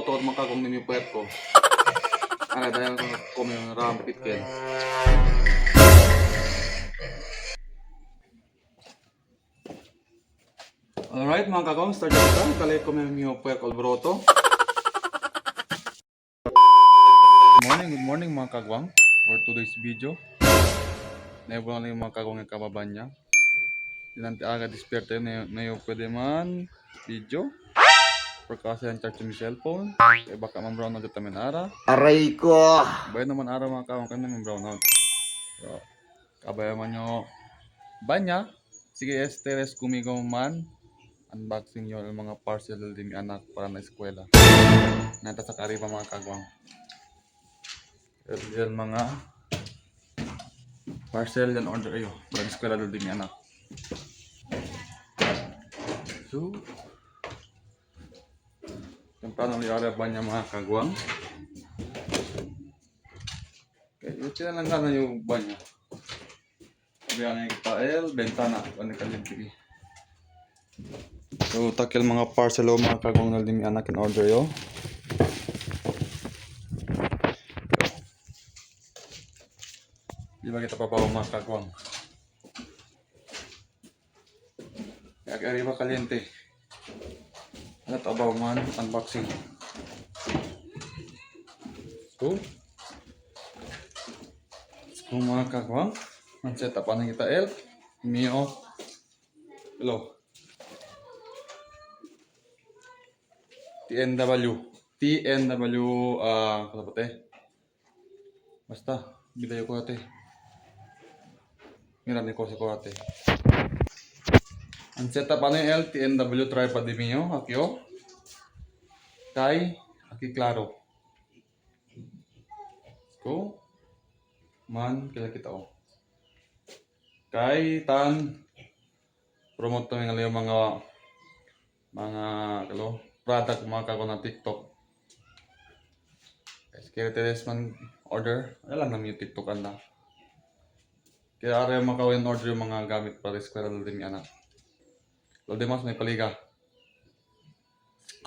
broto at makagong nimi puerko. Ano dahil kung may ram pitken. Alright mga kagong, start na kita. Kalay ko may puerko al broto. Good morning mga kagwang. For today's video, naibon lang yung mga kagwang yung kababan niya. Dinanti aga disperte na yung pwede man video. For kasi ang charge yung cellphone. Kaya baka man brown out namin ara. Aray ko! Bayan naman ara mga kagwang kanya man brown out. So, kabaya man nyo banya. Sige esteres kumigaw man. Unboxing nyo yung mga parcel din anak para na eskwela. Nata sa kariba mga kagwang. Yan mga parcel yan order ayo para sa eskwela din anak. So, temprano liara ba niya mga kagwang? Okay, yun lang sana yung banyo. Sabi nga yung tael, bentana, ano kalimpi. So, takil mga parcel o mga kagwang na din anak in order yo. Di ba kita papaw mga kagwang? Kaya arriba kaliente. Ano tabaw man, unboxing. So, mga kagwang, ang setup na kita el, mio, hello. TNW, ano ba te? Basta, bidayo ko ate. Mirami ko si ko ate. Ang setup ano yung TNW tripod di mio, akyo. Kay, aki klaro. So, man, kaya kita o. Kay, tan, promote to yung mga, product mga kako na TikTok. Securities man order, alam naman yung TikTok na. Kaya araw makawin order yung mga gamit para eskwela din yung anak. Lodemas may paliga.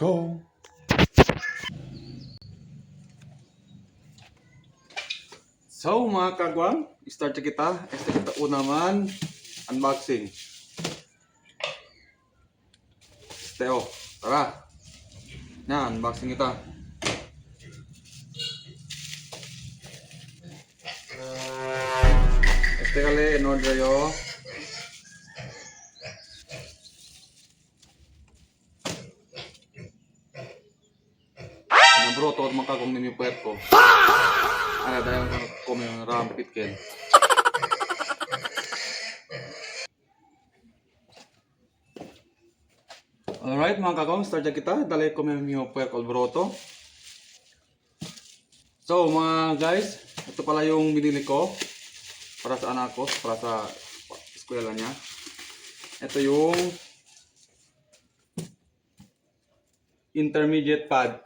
Go! So mga kagwang, start kita. Este kita una man unboxing. Teo, tara. Na, unboxing kita. Este kali in order yo. Bro, to makagong nimi puerko. Ano dahil kung may ram pitken. Alright mga kagong, start na kita. Dali ko may puerko al broto. So mga guys, ito pala yung binili ko para sa anak ko, para sa eskwela niya. Ito yung intermediate pad.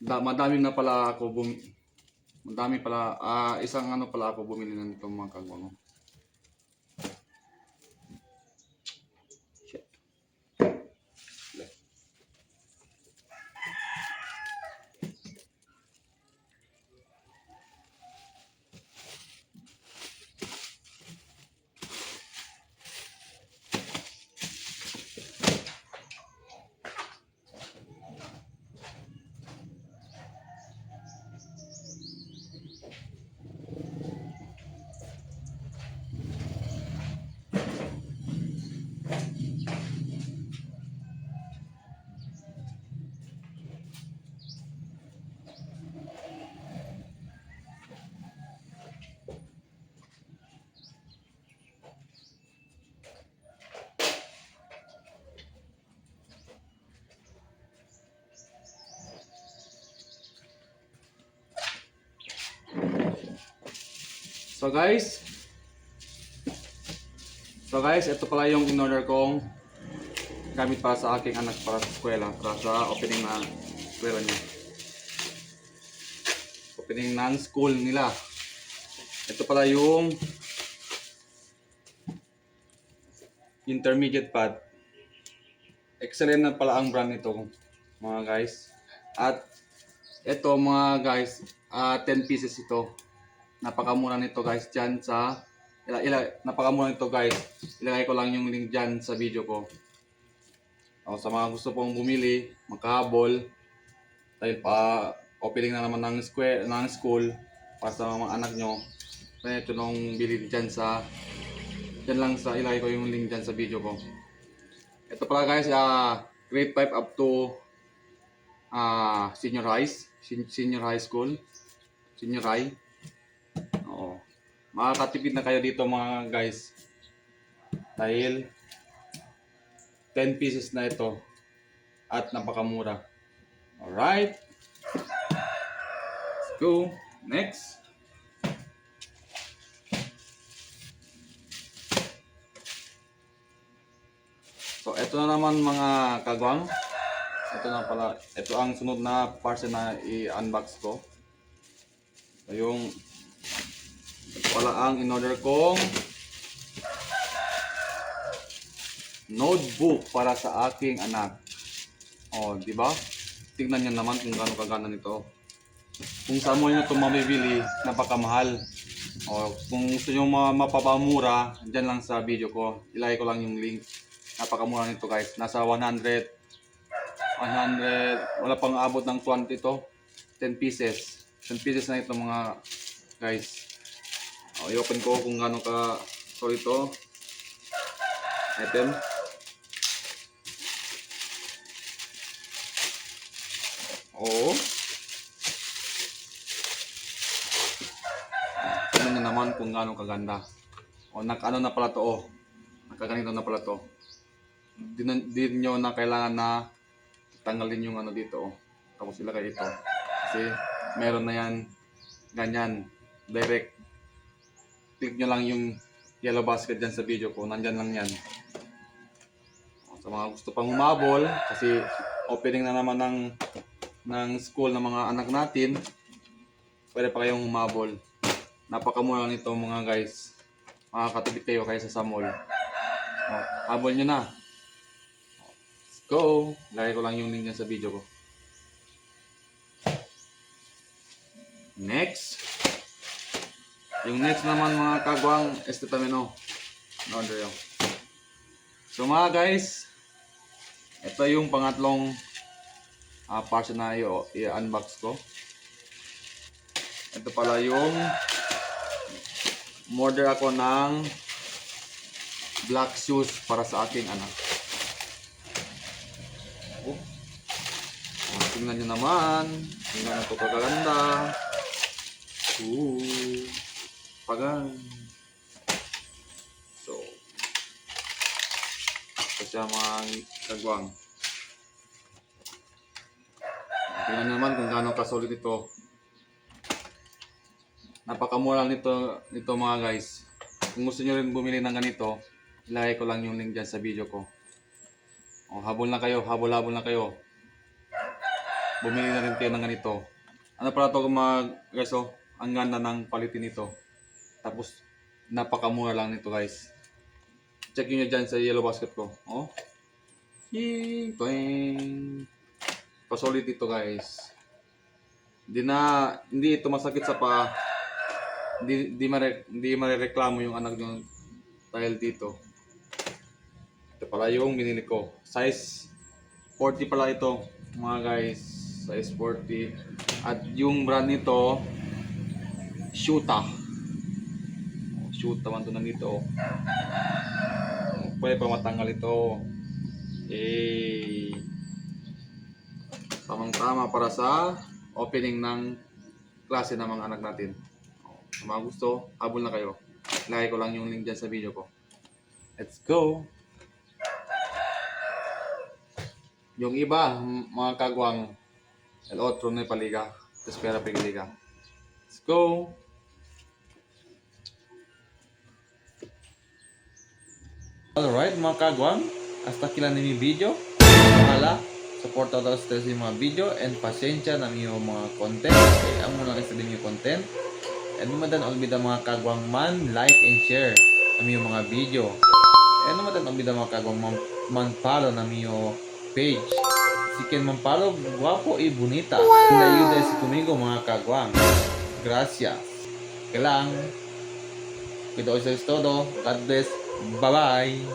Madami pala isang ano pala ako bumili nito mga kagwang. So guys, ito pala yung in-order kong gamit para sa aking anak para sa eskwela, para sa opening na eskwela niya. Opening ng school nila. Ito pala yung intermediate pad. Excellent na pala ang brand nito mga guys. At ito mga guys, 10 pieces ito. Napakamura nito guys dyan sa napakamura nito guys. Ilagay ko lang yung link dyan sa video ko. O, sa mga gusto pong bumili, magkahabol dahil pa opening na naman ng school para sa mga anak nyo. Kaya ito nung bili dyan dyan lang sa ilagay ko yung link dyan sa video ko. Ito pala guys, grade 5 up to senior high school, senior high. Oo. Makakatipid na kayo dito mga guys. Dahil 10 pieces na ito at napakamura. Alright. Let's go. Next. So, ito na naman mga kagwang. Ito na pala. Ito ang sunod na parcel na i-unbox ko. So, ito pala ang in-order kong notebook para sa aking anak. Oh, di ba? Tingnan niyo naman kung gaano kaganda nito. Kung saan mo niyo ito mabibili, napakamahal. O, kung gusto niyo mapapamura, dyan lang sa video ko. Ilagay ko lang yung link. Napakamura nito guys. Nasa 100, wala pang abot ng 20 to. 10 pieces. 10 pieces na ito mga guys. O, i-open ko kung gaano ka solid ito. Item. Oo. Tignan nyo naman kung gaano kaganda. O, ano na pala to, oh. Nakaganito na pala to. Di nyo na kailangan na tanggalin yung ano dito, oh. Tapos ilagay ito. Kasi meron na yan, ganyan, direct. Click nyo lang yung yellow basket dyan sa video ko. Nandyan lang yan. Sa mga gusto pang humabol, kasi opening na naman ng school ng mga anak natin, pwede pa kayong humabol. Napakamura nito mga guys. Makakatipid kayo kaysa sa mall. Habol nyo na. Let's go. Lagay ko lang yung link dyan sa video ko. Next. Yung next naman mga kagwang, estetamino. No-order yun. So mga guys, ito yung pangatlong parcel na i-unbox ko. Ito pala yung order ako ng black shoes para sa aking anak. Oh. Tingnan nyo naman. Tingnan ito kaganda. Pagan. So, ito siya mga kagwang. Tingnan naman kung gaano kasolid ito. Napakamura nito mga guys. Kung gusto nyo rin bumili ng ganito, ilagay ko lang yung link dyan sa video ko. O, habol na kayo, habol na kayo. Bumili na rin kayo ng ganito. Ano pala ito mga guys, oh, ang ganda ng quality nito. Tapos, napakamura lang nito guys. Check nyo dyan sa yellow basket ko. Oh. Pasolid ito guys. Hindi ito masakit sa paa. Hindi marereklamo yung anak nyo dahil dito. Ito pala yung binili ko. Size 40 pala ito mga guys. Size 40. At yung brand nito, Shuta. Shuta man ito nandito. Pwede pa matanggal ito. Tamang-tama para sa opening ng klase ng mga anak natin. Kung mga gusto, habol na kayo. Lagay ko lang yung link dyan sa video ko. Let's go! Yung iba, mga kagwang, el otro na paliga. Espera pigiliga. Let's go! Alright mga kagwang, hasta aquí lang mi video. Ojalá soporta todos ustedes yung mga video and pasensya na yung mga content. Okay, ang muna lang din yung content. And no madan olvida mga kagwang man like and share ng yung mga video. And no madan olvida mga kagwang man follow ng yung page Si Ken Mampalo, guwapo y bonita. Wow. Ayuda si conmigo mga kagwang. Gracias. Kailang. Ito is todo. God bless. Bye-bye.